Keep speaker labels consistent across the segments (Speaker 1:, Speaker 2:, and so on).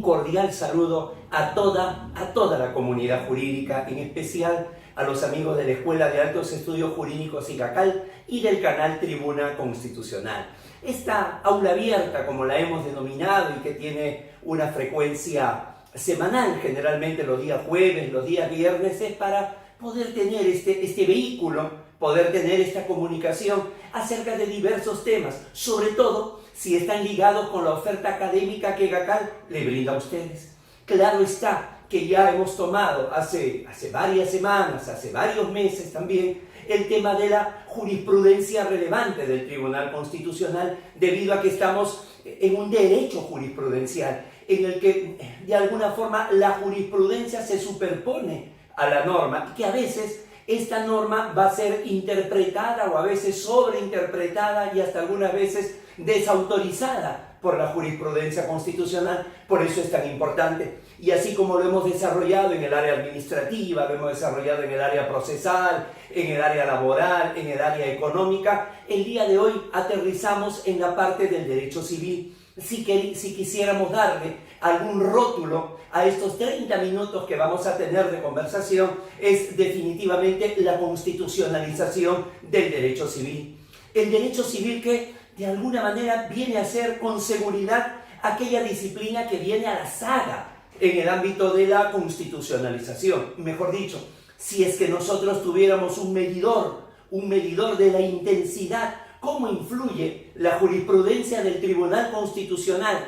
Speaker 1: un cordial saludo a toda la comunidad jurídica, en especial a los amigos de la Escuela de Altos Estudios Jurídicos ICACAL y del canal Tribuna Constitucional. Esta aula abierta, como la hemos denominado y que tiene una frecuencia semanal, generalmente los días jueves, los días viernes, es para poder tener este vehículo, poder tener esta comunicación acerca de diversos temas, sobre todo si están ligados con la oferta académica que ICACAL le brinda a ustedes. Claro está que ya hemos tomado hace varias semanas, hace varios meses también, el tema de la jurisprudencia relevante del Tribunal Constitucional, debido a que estamos en un derecho jurisprudencial, en el que de alguna forma la jurisprudencia se superpone a la norma, y que a veces esta norma va a ser interpretada o a veces sobreinterpretada y hasta algunas veces desautorizada por la jurisprudencia constitucional. Por eso es tan importante. Y así como lo hemos desarrollado en el área administrativa, lo hemos desarrollado en el área procesal, en el área laboral, en el área económica, el día de hoy aterrizamos en la parte del derecho civil. Si quisiéramos darle algún rótulo a estos 30 minutos que vamos a tener de conversación, es definitivamente la constitucionalización del derecho civil. El derecho civil que de alguna manera viene a ser con seguridad aquella disciplina que viene a la saga en el ámbito de la constitucionalización. Mejor dicho, si es que nosotros tuviéramos un medidor de la intensidad, cómo influye la jurisprudencia del Tribunal Constitucional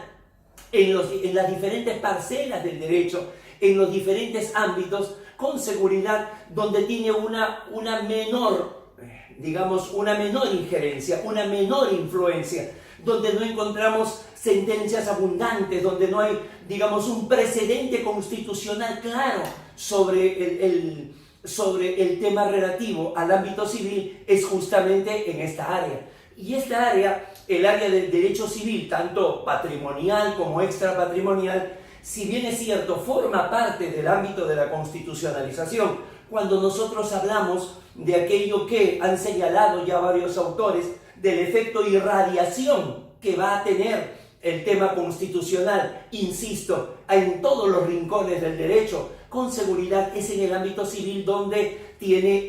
Speaker 1: en las diferentes parcelas del derecho, en los diferentes ámbitos, con seguridad, donde tiene una menor injerencia, una menor influencia, donde no encontramos sentencias abundantes, donde no hay, un precedente constitucional claro sobre el tema relativo al ámbito civil, es justamente en esta área. Y esta área, el área del derecho civil, tanto patrimonial como extrapatrimonial, si bien es cierto, forma parte del ámbito de la constitucionalización. Cuando nosotros hablamos de aquello que han señalado ya varios autores, del efecto irradiación que va a tener el tema constitucional, insisto, en todos los rincones del derecho, con seguridad es en el ámbito civil donde tiene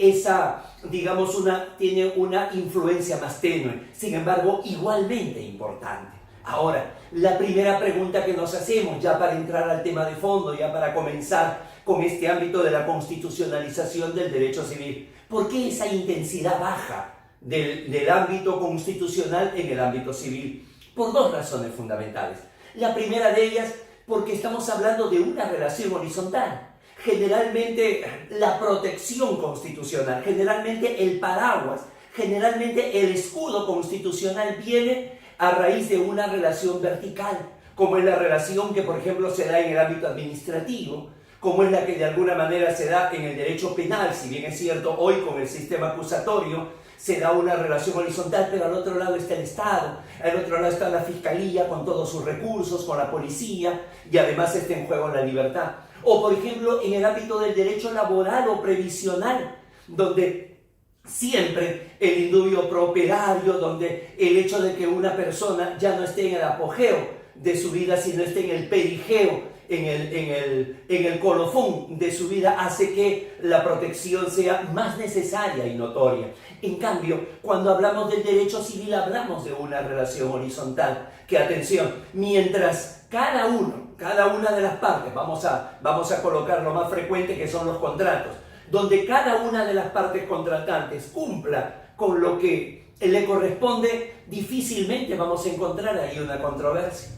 Speaker 1: tiene una influencia más tenue, sin embargo, igualmente importante. Ahora, la primera pregunta que nos hacemos, ya para entrar al tema de fondo, ya para comenzar con este ámbito de la constitucionalización del derecho civil, ¿por qué esa intensidad baja del ámbito constitucional en el ámbito civil? Por dos razones fundamentales. La primera de ellas, porque estamos hablando de una relación horizontal. Generalmente la protección constitucional, generalmente el paraguas, generalmente el escudo constitucional viene a raíz de una relación vertical, como es la relación que, por ejemplo, se da en el ámbito administrativo, como es la que de alguna manera se da en el derecho penal. Si bien es cierto, hoy con el sistema acusatorio se da una relación horizontal, pero al otro lado está el Estado, al otro lado está la Fiscalía con todos sus recursos, con la policía, y además está en juego la libertad. O por ejemplo, en el ámbito del derecho laboral o previsional, donde siempre el indubio pro operario, donde el hecho de que una persona ya no esté en el apogeo de su vida, sino esté en el perigeo, en el colofón de su vida, hace que la protección sea más necesaria y notoria. En cambio, cuando hablamos del derecho civil, hablamos de una relación horizontal, que, atención, mientras cada una de las partes, vamos a colocar lo más frecuente, que son los contratos, donde cada una de las partes contratantes cumpla con lo que le corresponde, difícilmente vamos a encontrar ahí una controversia.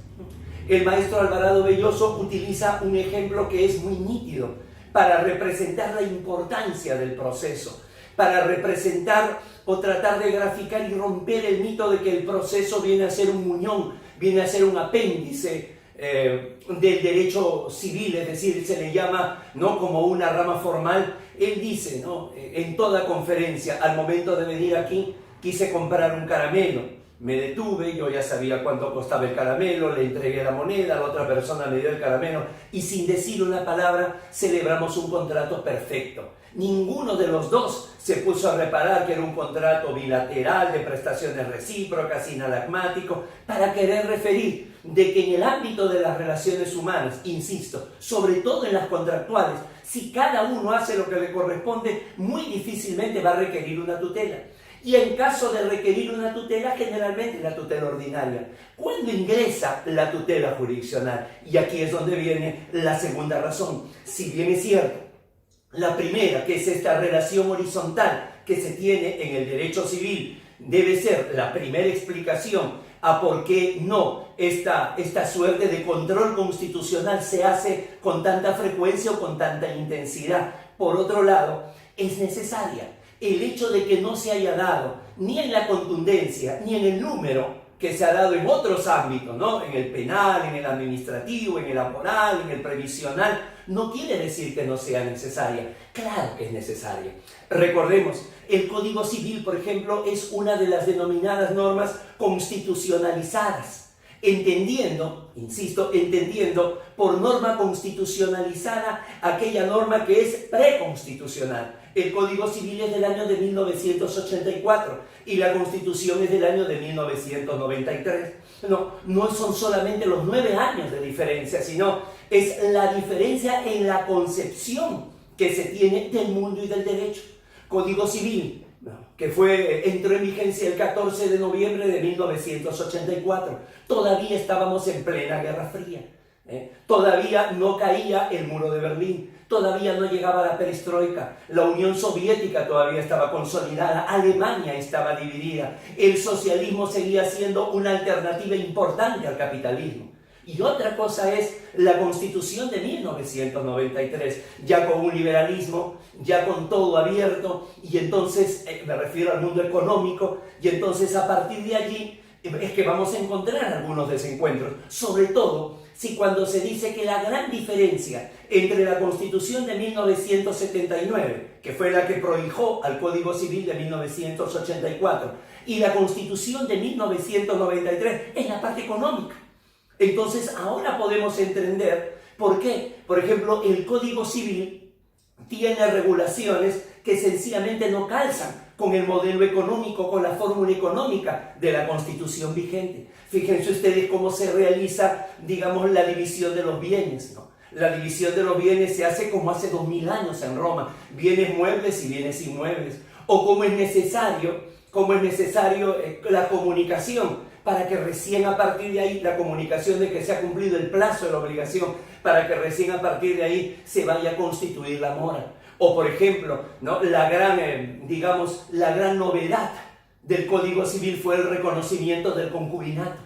Speaker 1: El maestro Alvarado Belloso utiliza un ejemplo que es muy nítido para representar la importancia del proceso, para representar o tratar de graficar y romper el mito de que el proceso viene a ser un muñón, viene a ser un apéndice del derecho civil, es decir, se le llama como una rama formal. Él dice en toda conferencia, al momento de venir aquí, quise comprar un caramelo. Me detuve, yo ya sabía cuánto costaba el caramelo, le entregué la moneda, la otra persona me dio el caramelo y sin decir una palabra celebramos un contrato perfecto. Ninguno de los dos se puso a reparar que era un contrato bilateral de prestaciones recíprocas, inalagmático, para querer referir de que en el ámbito de las relaciones humanas, insisto, sobre todo en las contractuales, si cada uno hace lo que le corresponde, muy difícilmente va a requerir una tutela. Y en caso de requerir una tutela, generalmente la tutela ordinaria. ¿Cuándo ingresa la tutela jurisdiccional? Y aquí es donde viene la segunda razón. Si bien es cierto, la primera, que es esta relación horizontal que se tiene en el derecho civil, debe ser la primera explicación a por qué no esta suerte de control constitucional se hace con tanta frecuencia o con tanta intensidad. Por otro lado, es necesaria. El hecho de que no se haya dado ni en la contundencia ni en el número que se ha dado en otros ámbitos, ¿no? En el penal, en el administrativo, en el laboral, en el previsional, no quiere decir que no sea necesaria. Claro que es necesaria. Recordemos, el Código Civil, por ejemplo, es una de las denominadas normas constitucionalizadas. Entendiendo, insisto, entendiendo por norma constitucionalizada aquella norma que es preconstitucional. El Código Civil es del año de 1984 y la Constitución es del año de 1993. No son solamente los 9 años de diferencia, sino es la diferencia en la concepción que se tiene del mundo y del derecho. Código Civil, que entró en vigencia el 14 de noviembre de 1984. Todavía estábamos en plena Guerra Fría. Todavía no caía el muro de Berlín. Todavía no llegaba la perestroika, la Unión Soviética todavía estaba consolidada, Alemania estaba dividida, el socialismo seguía siendo una alternativa importante al capitalismo. Y otra cosa es la Constitución de 1993, ya con un liberalismo, ya con todo abierto, y entonces, me refiero al mundo económico, y entonces a partir de allí es que vamos a encontrar algunos desencuentros, sobre todo si cuando se dice que la gran diferencia entre la Constitución de 1979, que fue la que prohijó al Código Civil de 1984, y la Constitución de 1993 es la parte económica. Entonces ahora podemos entender por qué, por ejemplo, el Código Civil tiene regulaciones que sencillamente no calzan con el modelo económico, con la fórmula económica de la Constitución vigente. Fíjense ustedes cómo se realiza, digamos, la división de los bienes, ¿no? La división de los bienes se hace como hace 2000 años en Roma, bienes muebles y bienes inmuebles. O cómo es necesario la comunicación, para que recién a partir de ahí, la comunicación de que se ha cumplido el plazo de la obligación, para que recién a partir de ahí se vaya a constituir la mora. O por ejemplo, ¿no? la gran novedad del Código Civil fue el reconocimiento del concubinato.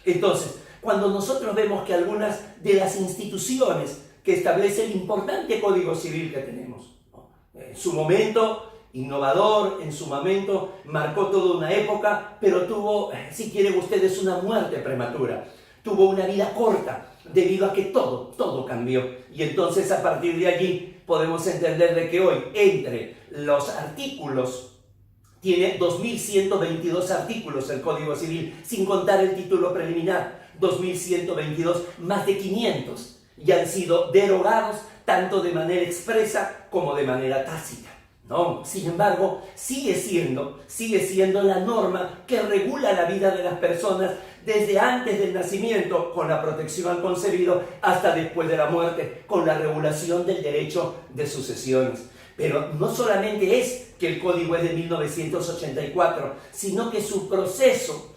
Speaker 1: Entonces, cuando nosotros vemos que algunas de las instituciones que establece el importante Código Civil que tenemos, ¿no? En su momento innovador, en su momento marcó toda una época, pero tuvo, si quieren ustedes, una muerte prematura, tuvo una vida corta, debido a que todo cambió. Y entonces a partir de allí podemos entender de que hoy, entre los artículos, tiene 2.122 artículos el Código Civil, sin contar el título preliminar, 2.122, más de 500 ya han sido derogados, tanto de manera expresa como de manera tácita. No, sin embargo, sigue siendo la norma que regula la vida de las personas desde antes del nacimiento, con la protección al concebido, hasta después de la muerte, con la regulación del derecho de sucesiones. Pero no solamente es que el código es de 1984, sino que su proceso,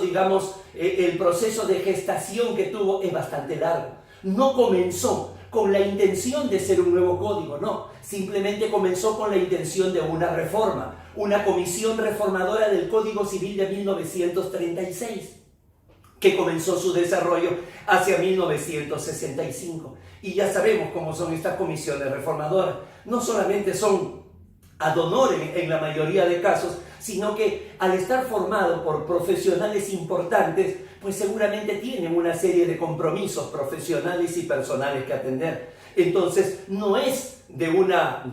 Speaker 1: digamos, el proceso de gestación que tuvo es bastante largo. No comenzó con la intención de ser un nuevo código, no. Simplemente comenzó con la intención de una reforma, una comisión reformadora del Código Civil de 1936, que comenzó su desarrollo hacia 1965. Y ya sabemos cómo son estas comisiones reformadoras. No solamente son ad honorem en la mayoría de casos, sino que al estar formado por profesionales importantes, pues seguramente tienen una serie de compromisos profesionales y personales que atender. Entonces, no es de una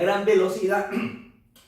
Speaker 1: gran velocidad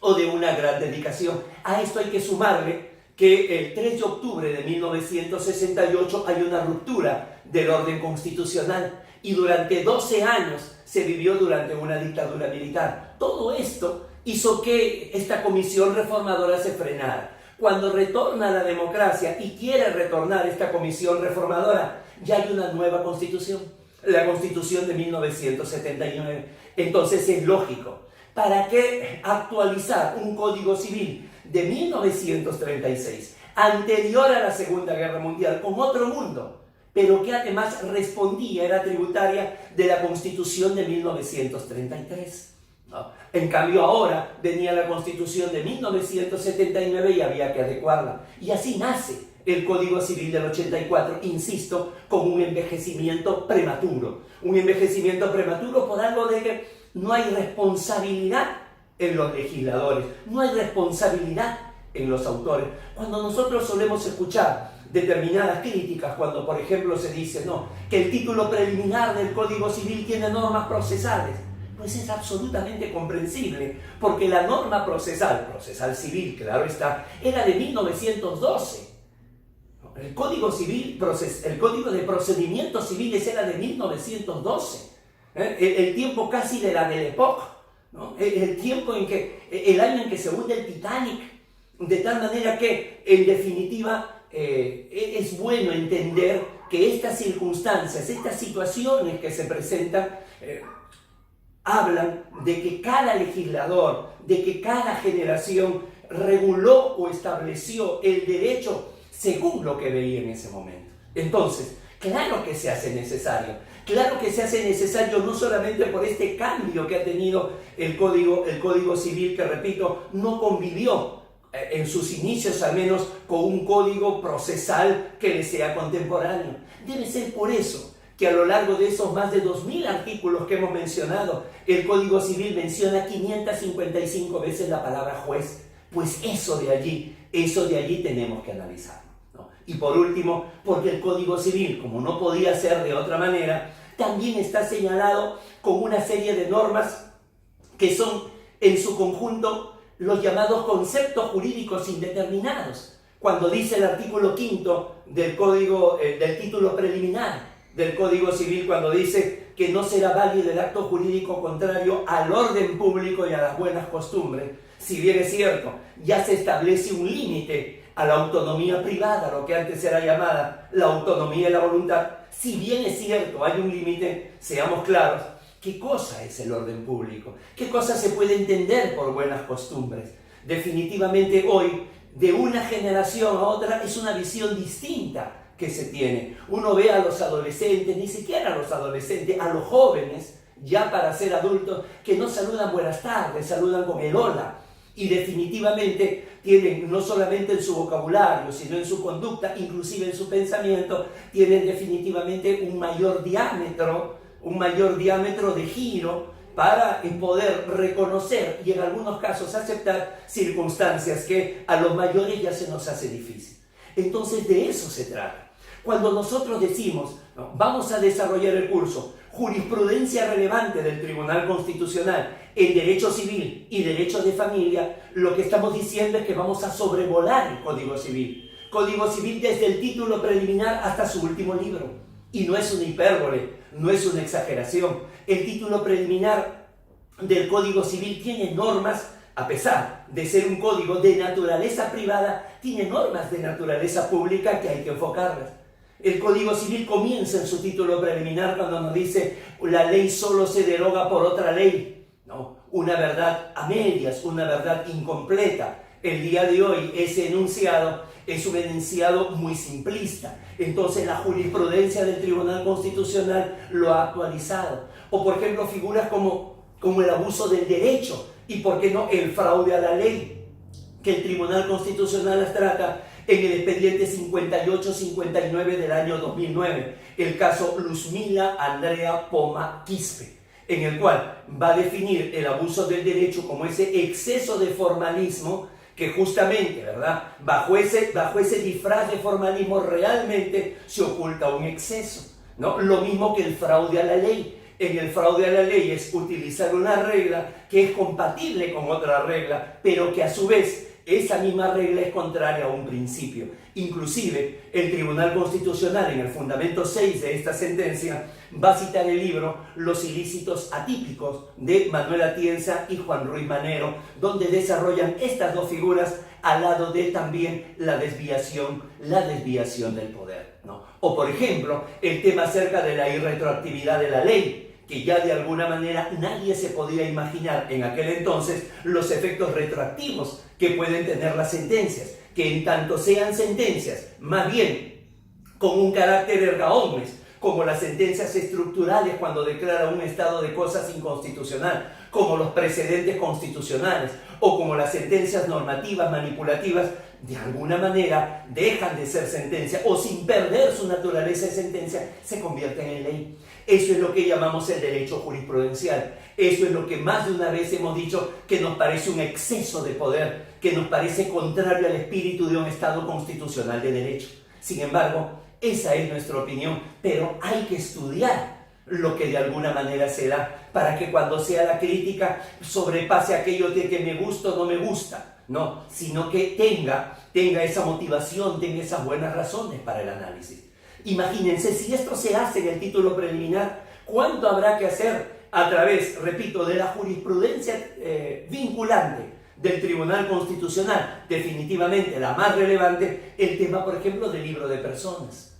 Speaker 1: o de una gran dedicación. A esto hay que sumarle que el 3 de octubre de 1968 hay una ruptura del orden constitucional y durante 12 años se vivió durante una dictadura militar. Todo esto hizo que esta comisión reformadora se frenara. Cuando retorna la democracia y quiere retornar esta comisión reformadora, ya hay una nueva constitución, la constitución de 1979. Entonces es lógico, ¿para qué actualizar un código civil de 1936, anterior a la Segunda Guerra Mundial, con otro mundo, pero que además respondía, era tributaria de la Constitución de 1933? ¿No? En cambio ahora venía la Constitución de 1979 y había que adecuarla. Y así nace el Código Civil del 84, insisto, con un envejecimiento prematuro. Un envejecimiento prematuro por algo de que no hay responsabilidad en los legisladores, no hay responsabilidad en los autores. Cuando nosotros solemos escuchar determinadas críticas, cuando por ejemplo se dice no, que el título preliminar del Código Civil tiene normas procesales, pues es absolutamente comprensible, porque la norma procesal civil, claro está, era de 1912. El Código Civil, el Código de Procedimientos Civiles era de 1912. El tiempo casi de la Belle Époque, ¿no? El tiempo en que, el año en que se hunde el Titanic, de tal manera que, en definitiva, es bueno entender que estas circunstancias, estas situaciones que se presentan, hablan de que cada legislador, de que cada generación reguló o estableció el derecho según lo que veía en ese momento. Entonces, claro que se hace necesario. Claro que se hace necesario no solamente por este cambio que ha tenido el Código Civil, que repito, no convivió en sus inicios al menos con un código procesal que le sea contemporáneo. Debe ser por eso que a lo largo de esos más de 2000 artículos que hemos mencionado, el Código Civil menciona 555 veces la palabra juez. Pues eso de allí tenemos que analizarlo, ¿no? Y por último, porque el Código Civil, como no podía ser de otra manera, también está señalado con una serie de normas que son en su conjunto los llamados conceptos jurídicos indeterminados. Cuando dice el artículo 5 del título preliminar del Código Civil, cuando dice que no será válido el acto jurídico contrario al orden público y a las buenas costumbres, si bien es cierto, ya se establece un límite a la autonomía privada, lo que antes era llamada la autonomía y la voluntad. Si bien es cierto, hay un límite, seamos claros, ¿qué cosa es el orden público? ¿Qué cosa se puede entender por buenas costumbres? Definitivamente hoy, de una generación a otra, es una visión distinta que se tiene. Uno ve a los adolescentes, ni siquiera a los adolescentes, a los jóvenes, ya para ser adultos, que no saludan buenas tardes, saludan con el hola. Y definitivamente tienen, no solamente en su vocabulario, sino en su conducta, inclusive en su pensamiento, tienen definitivamente un mayor diámetro de giro para poder reconocer y en algunos casos aceptar circunstancias que a los mayores ya se nos hace difícil. Entonces de eso se trata. Cuando nosotros decimos, ¿no?, vamos a desarrollar el curso Jurisprudencia relevante del Tribunal Constitucional en Derecho Civil y Derecho de Familia, lo que estamos diciendo es que vamos a sobrevolar el Código Civil. Código Civil desde el título preliminar hasta su último libro. Y no es una hipérbole, no es una exageración. El título preliminar del Código Civil tiene normas, a pesar de ser un código de naturaleza privada, tiene normas de naturaleza pública que hay que enfocarlas. El Código Civil comienza en su título preliminar cuando nos dice la ley solo se deroga por otra ley. No, una verdad a medias, una verdad incompleta. El día de hoy ese enunciado es un enunciado muy simplista. Entonces la jurisprudencia del Tribunal Constitucional lo ha actualizado. O por ejemplo figuras como el abuso del derecho y por qué no el fraude a la ley, que el Tribunal Constitucional las trata en el expediente 58-59 del año 2009, el caso Luzmila Andrea Poma Quispe, en el cual va a definir el abuso del derecho como ese exceso de formalismo que justamente, ¿verdad?, bajo ese disfraz de formalismo realmente se oculta un exceso, ¿no? Lo mismo que el fraude a la ley. En el fraude a la ley es utilizar una regla que es compatible con otra regla, pero que a su vez esa misma regla es contraria a un principio. Inclusive, el Tribunal Constitucional, en el fundamento 6 de esta sentencia, va a citar el libro Los ilícitos atípicos de Manuel Atienza y Juan Ruiz Manero, donde desarrollan estas dos figuras al lado de también la desviación del poder, ¿no? O, por ejemplo, el tema acerca de la irretroactividad de la ley, que ya de alguna manera nadie se podía imaginar en aquel entonces los efectos retroactivos que pueden tener las sentencias, que en tanto sean sentencias más bien con un carácter erga omnes, como las sentencias estructurales cuando declara un estado de cosas inconstitucional, como los precedentes constitucionales, o como las sentencias normativas manipulativas, de alguna manera dejan de ser sentencia, o sin perder su naturaleza de sentencia, se convierten en ley. Eso es lo que llamamos el derecho jurisprudencial. Eso es lo que más de una vez hemos dicho que nos parece un exceso de poder, que nos parece contrario al espíritu de un Estado constitucional de derecho. Sin embargo, esa es nuestra opinión, pero hay que estudiar lo que de alguna manera se da para que cuando sea la crítica sobrepase aquello de que me gusta o no me gusta, no, sino que tenga esa motivación, tenga esas buenas razones para el análisis. Imagínense, si esto se hace en el título preliminar, ¿cuánto habrá que hacer a través, repito, de la jurisprudencia vinculante del Tribunal Constitucional? Definitivamente la más relevante, el tema, por ejemplo, del libro de personas.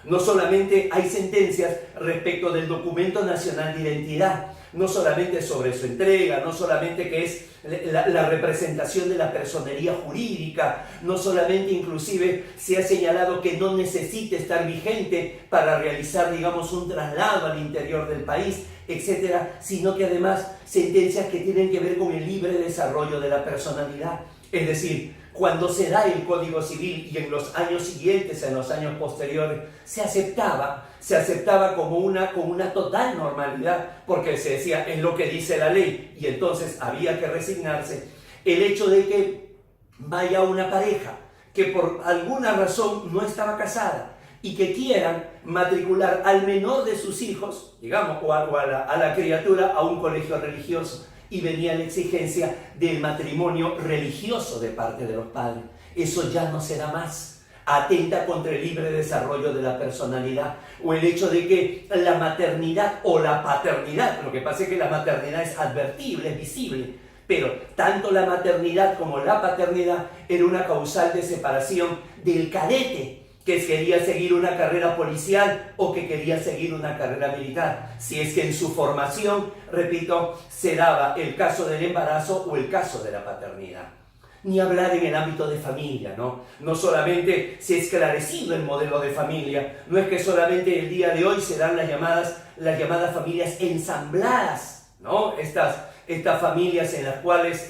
Speaker 1: No solamente hay sentencias respecto del documento nacional de identidad, no solamente sobre su entrega, no solamente que es la representación de la personería jurídica, no solamente inclusive se ha señalado que no necesita estar vigente para realizar, digamos, un traslado al interior del país, etcétera, sino que además sentencias que tienen que ver con el libre desarrollo de la personalidad. Es decir, cuando se da el Código Civil y en los años siguientes, en los años posteriores, se aceptaba con una total normalidad, porque se decía, es lo que dice la ley, y entonces había que resignarse. El hecho de que vaya una pareja que por alguna razón no estaba casada y que quieran matricular al menor de sus hijos, digamos, o a la criatura a un colegio religioso, y venía la exigencia del matrimonio religioso de parte de los padres. Eso ya no se da más. Atenta contra el libre desarrollo de la personalidad. O el hecho de que la maternidad o la paternidad, lo que pasa es que la maternidad es advertible, es visible, pero tanto la maternidad como la paternidad era una causal de separación del cadete que quería seguir una carrera policial o que quería seguir una carrera militar, si es que en su formación, repito, se daba el caso del embarazo o el caso de la paternidad. Ni hablar en el ámbito de familia, ¿no? No solamente se ha esclarecido el modelo de familia, no es que solamente el día de hoy se dan las llamadas familias ensambladas, ¿no? Estas familias en las cuales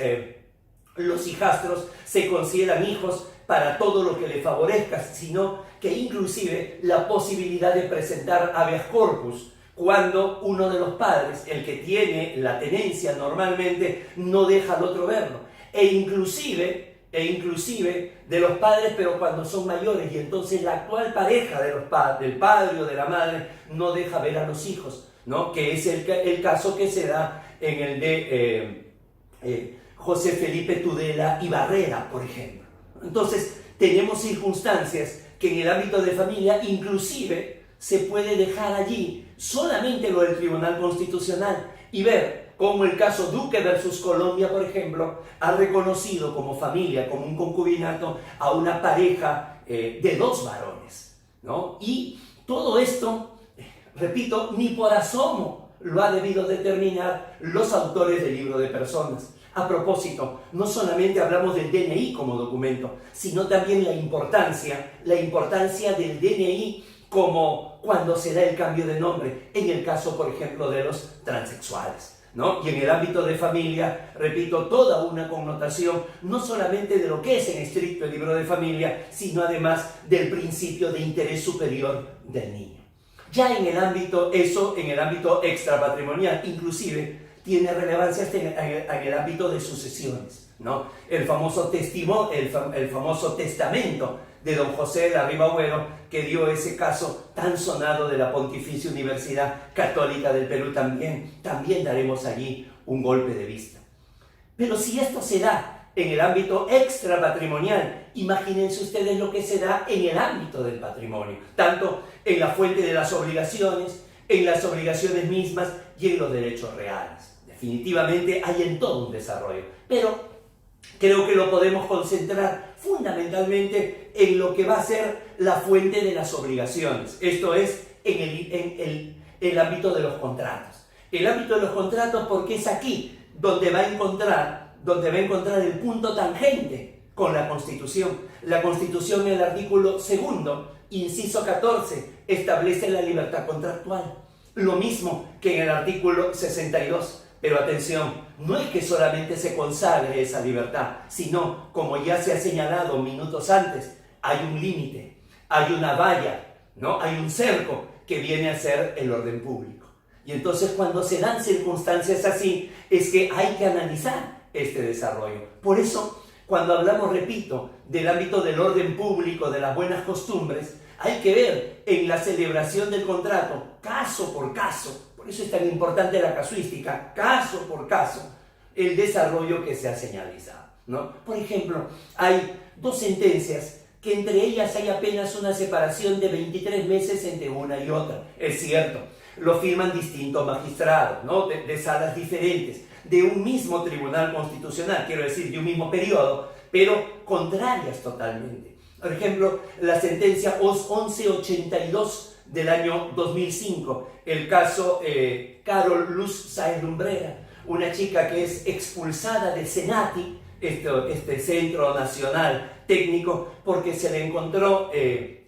Speaker 1: los hijastros se consideran hijos para todo lo que le favorezca, sino que inclusive la posibilidad de presentar habeas corpus cuando uno de los padres, el que tiene la tenencia normalmente, no deja al otro verlo, e inclusive de los padres, pero cuando son mayores, y entonces la actual pareja del padre o de la madre no deja ver a los hijos, ¿no? Que es el caso que se da en el de José Felipe Tudela y Barrera, por ejemplo. Entonces, tenemos circunstancias que en el ámbito de familia inclusive se puede dejar allí solamente lo del Tribunal Constitucional y ver cómo el caso Duque versus Colombia, por ejemplo, ha reconocido como familia, como un concubinato, a una pareja de dos varones, ¿no? Y todo esto, repito, ni por asomo lo ha debido determinar los autores del libro de personas. A propósito, no solamente hablamos del DNI como documento, sino también la importancia del DNI como cuando se da el cambio de nombre, en el caso, por ejemplo, de los transexuales, ¿no? Y en el ámbito de familia, repito, toda una connotación, no solamente de lo que es en estricto el libro de familia, sino además del principio de interés superior del niño. Ya en el ámbito extrapatrimonial, inclusive, tiene relevancia en el ámbito de sucesiones, ¿no? El famoso testamento de don José de la Riva Agüero, que dio ese caso tan sonado de la Pontificia Universidad Católica del Perú, también daremos allí un golpe de vista. Pero si esto se da en el ámbito extrapatrimonial, imagínense ustedes lo que se da en el ámbito del patrimonio, tanto en la fuente de las obligaciones, en las obligaciones mismas y en los derechos reales. Definitivamente hay en todo un desarrollo, pero creo que lo podemos concentrar fundamentalmente en lo que va a ser la fuente de las obligaciones, esto es, en el ámbito de los contratos. El ámbito de los contratos, porque es aquí donde va a encontrar el punto tangente con la Constitución. La Constitución, en el artículo 2, inciso 14, establece la libertad contractual. Lo mismo que en el artículo 62. Pero atención, no es que solamente se consagre esa libertad, sino, como ya se ha señalado minutos antes, hay un límite, hay una valla, ¿no? Hay un cerco que viene a ser el orden público. Y entonces cuando se dan circunstancias así, es que hay que analizar este desarrollo. Por eso, cuando hablamos, repito, del ámbito del orden público, de las buenas costumbres, hay que ver en la celebración del contrato, caso por caso, por eso es tan importante la casuística, caso por caso, el desarrollo que se ha señalizado, ¿no? Por ejemplo, hay dos sentencias que entre ellas hay apenas una separación de 23 meses entre una y otra. Es cierto, lo firman distintos magistrados, ¿no? de salas diferentes, de un mismo tribunal constitucional, quiero decir, de un mismo periodo, pero contrarias totalmente. Por ejemplo, la sentencia 1182 del año 2005, el caso Carol Luz Sáenz Lumbrera, una chica que es expulsada de Senati, este Centro Nacional Técnico, porque se le encontró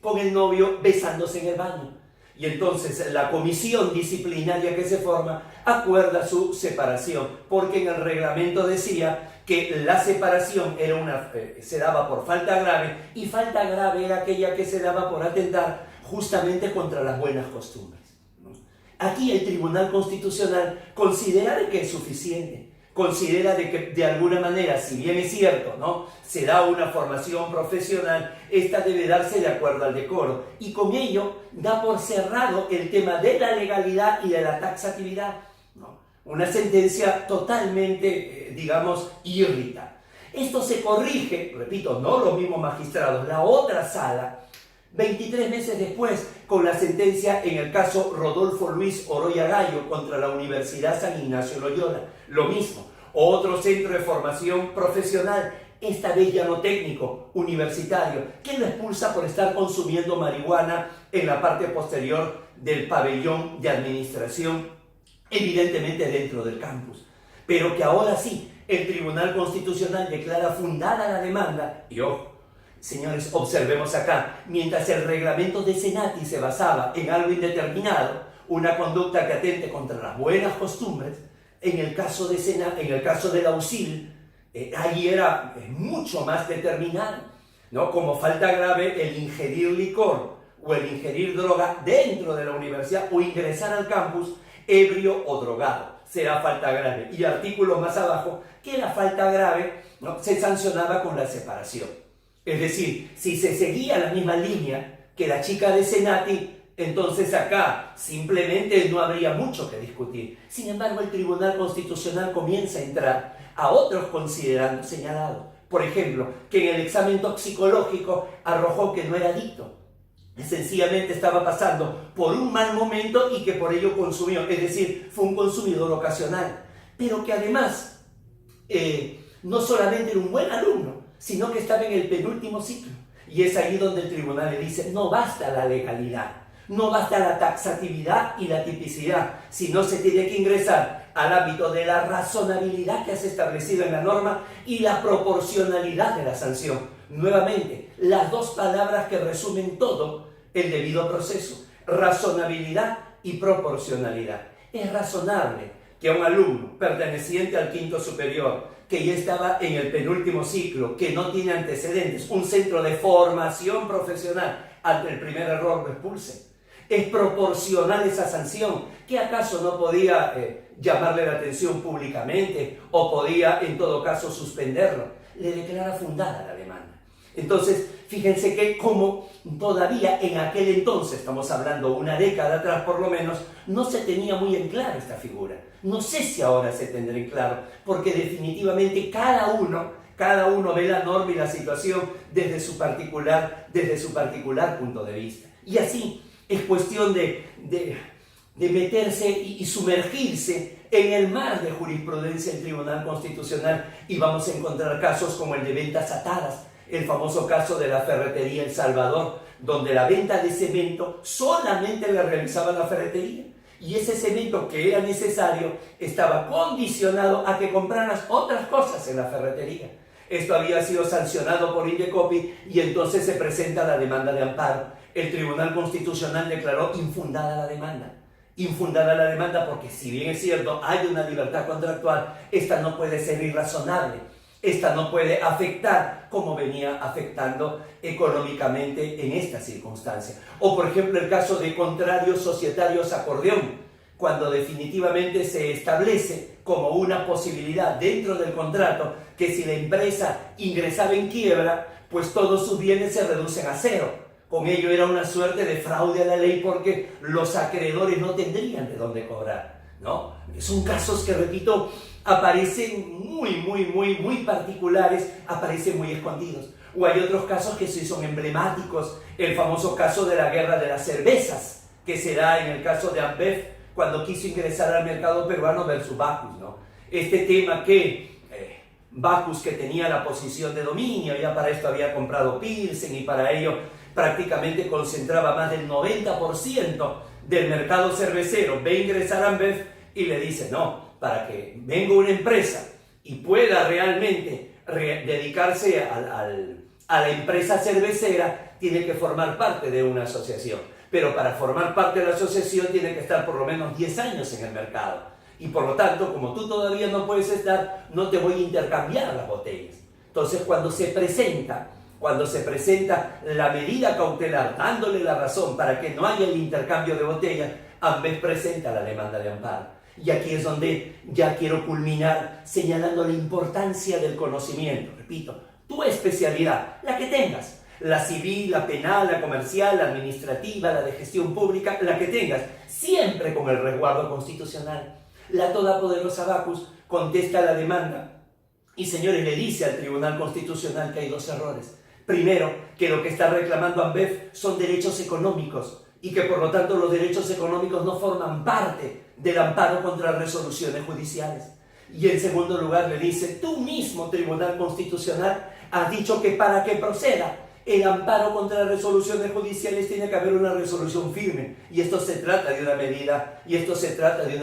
Speaker 1: con el novio besándose en el baño. Y entonces la comisión disciplinaria que se forma acuerda su separación, porque en el reglamento decía que la separación era se daba por falta grave, y falta grave era aquella que se daba por atentar justamente contra las buenas costumbres, ¿no? Aquí el Tribunal Constitucional considera de que es suficiente, considera de que de alguna manera, si bien es cierto, ¿no?, se da una formación profesional, esta debe darse de acuerdo al decoro, y con ello da por cerrado el tema de la legalidad y de la taxatividad, ¿no? Una sentencia totalmente, digamos, irrita. Esto se corrige, repito, no los mismos magistrados, la otra sala, 23 meses después, con la sentencia en el caso Rodolfo Luis Oroya Gallo contra la Universidad San Ignacio Loyola. Lo mismo, otro centro de formación profesional, esta vez ya no técnico, universitario, que lo expulsa por estar consumiendo marihuana en la parte posterior del pabellón de administración, evidentemente dentro del campus. Pero que ahora sí, el Tribunal Constitucional declara fundada la demanda, y ojo, señores, observemos acá, mientras el reglamento de Senati se basaba en algo indeterminado, una conducta que atente contra las buenas costumbres, en el caso de la USIL, ahí era mucho más determinado, ¿no? Como falta grave el ingerir licor o el ingerir droga dentro de la universidad o ingresar al campus ebrio o drogado, será falta grave. Y artículo más abajo, que la falta grave, ¿no?, se sancionaba con la separación. Es decir, si se seguía la misma línea que la chica de Senati, entonces acá simplemente no habría mucho que discutir. Sin embargo, el Tribunal Constitucional comienza a entrar a otros considerandos señalados. Por ejemplo, que en el examen toxicológico arrojó que no era adicto, que sencillamente estaba pasando por un mal momento y que por ello consumió, es decir, fue un consumidor ocasional, pero que además no solamente era un buen alumno, sino que estaba en el penúltimo ciclo. Y es ahí donde el tribunal le dice, no basta la legalidad, no basta la taxatividad y la tipicidad, sino se tiene que ingresar al ámbito de la razonabilidad que has establecido en la norma y la proporcionalidad de la sanción. Nuevamente, las dos palabras que resumen todo el debido proceso, razonabilidad y proporcionalidad. Es razonable que a un alumno perteneciente al quinto superior, que ya estaba en el penúltimo ciclo, que no tiene antecedentes, un centro de formación profesional, ante el primer error lo expulse. Es proporcional esa sanción, que acaso no podía llamarle la atención públicamente o podía en todo caso suspenderlo. Le declara fundada la demanda. Entonces, fíjense que como todavía en aquel entonces, estamos hablando una década atrás por lo menos, no se tenía muy en claro esta figura. No sé si ahora se tendrá en claro, porque definitivamente cada uno ve la norma y la situación desde su particular punto de vista. Y así es cuestión de meterse y sumergirse en el mar de jurisprudencia del Tribunal Constitucional, y vamos a encontrar casos como el de ventas atadas, el famoso caso de la ferretería El Salvador, donde la venta de cemento solamente la realizaba la ferretería, y ese cemento que era necesario estaba condicionado a que compraras otras cosas en la ferretería. Esto había sido sancionado por Indecopi y entonces se presenta la demanda de amparo. El Tribunal Constitucional declaró infundada la demanda. Infundada la demanda porque, si bien es cierto, hay una libertad contractual, esta no puede ser irrazonable. Esta no puede afectar como venía afectando económicamente en esta circunstancia. O, por ejemplo, el caso de contrarios societarios acordeón, cuando definitivamente se establece como una posibilidad dentro del contrato que si la empresa ingresaba en quiebra, pues todos sus bienes se reducen a cero. Con ello era una suerte de fraude a la ley porque los acreedores no tendrían de dónde cobrar, ¿no? Son casos que, repito, aparecen muy particulares, aparecen muy escondidos. O hay otros casos que sí son emblemáticos, el famoso caso de la guerra de las cervezas, que se da en el caso de Ambev, cuando quiso ingresar al mercado peruano versus Bacus, ¿no? Este tema que Bacus, que tenía la posición de dominio, ya para esto había comprado Pilsen y para ello prácticamente concentraba más del 90% del mercado cervecero, ve ingresar a Ambev y le dice, no, para que venga una empresa y pueda realmente dedicarse a la empresa cervecera, tiene que formar parte de una asociación. Pero para formar parte de la asociación tiene que estar por lo menos 10 años en el mercado. Y por lo tanto, como tú todavía no puedes estar, no te voy a intercambiar las botellas. Entonces, cuando se presenta la medida cautelar, dándole la razón para que no haya el intercambio de botellas, Ambev presenta la demanda de amparo. Y aquí es donde ya quiero culminar señalando la importancia del conocimiento. Repito, tu especialidad, la que tengas, la civil, la penal, la comercial, la administrativa, la de gestión pública, la que tengas, siempre con el resguardo constitucional. La todopoderosa Bacus contesta la demanda y, señores, le dice al Tribunal Constitucional que hay dos errores. Primero, que lo que está reclamando Ambev son derechos económicos y que por lo tanto los derechos económicos no forman parte del amparo contra resoluciones judiciales. Y en segundo lugar le dice, tú mismo, Tribunal Constitucional, has dicho que para que proceda el amparo contra resoluciones judiciales tiene que haber una resolución firme, y esto se trata de una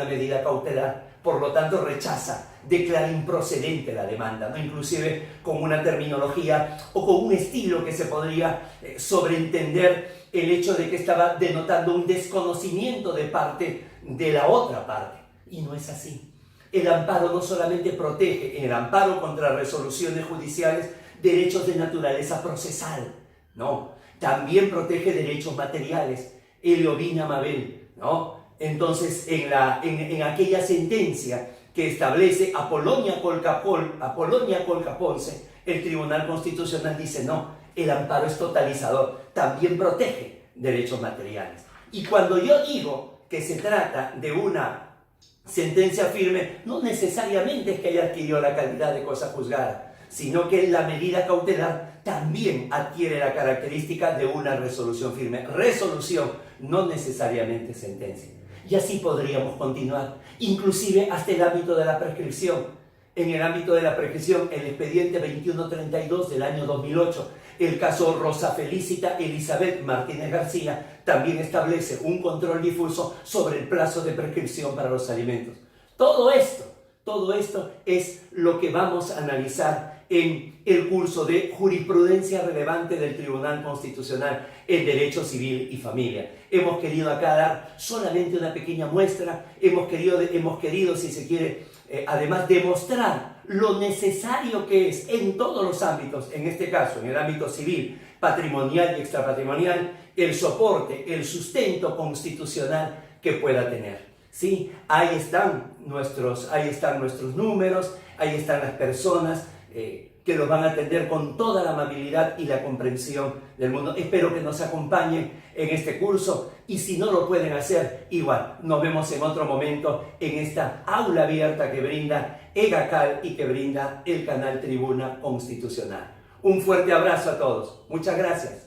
Speaker 1: medida cautelar. Por lo tanto, rechaza, declara improcedente la demanda, ¿no? Inclusive con una terminología o con un estilo que se podría sobreentender el hecho de que estaba denotando un desconocimiento de parte de la otra parte. Y no es así. El amparo no solamente protege, en el amparo contra resoluciones judiciales, derechos de naturaleza procesal, ¿no? También protege derechos materiales, Eleovina Mabel, ¿no? Entonces, en aquella sentencia que establece Apolonia Colcaponce, el Tribunal Constitucional dice, no, el amparo es totalizador, también protege derechos materiales. Y cuando yo digo que se trata de una sentencia firme, no necesariamente es que haya adquirido la calidad de cosa juzgada, sino que la medida cautelar también adquiere la característica de una resolución firme. Resolución, no necesariamente sentencia. Y así podríamos continuar, inclusive hasta el ámbito de la prescripción. En el ámbito de la prescripción, el expediente 2132 del año 2008, el caso Rosa Felicita Elizabeth Martínez García, también establece un control difuso sobre el plazo de prescripción para los alimentos. Todo esto es lo que vamos a analizar en el curso de jurisprudencia relevante del Tribunal Constitucional en Derecho Civil y Familia. Hemos querido acá dar solamente una pequeña muestra, hemos querido, si se quiere, además demostrar lo necesario que es en todos los ámbitos, en este caso, en el ámbito civil, patrimonial y extrapatrimonial, el soporte, el sustento constitucional que pueda tener. Sí, ahí están nuestros números, ahí están las personas. que los van a atender con toda la amabilidad y la comprensión del mundo. Espero que nos acompañen en este curso y si no lo pueden hacer, igual, nos vemos en otro momento en esta aula abierta que brinda EGACAL y que brinda el canal Tribuna Constitucional. Un fuerte abrazo a todos. Muchas gracias.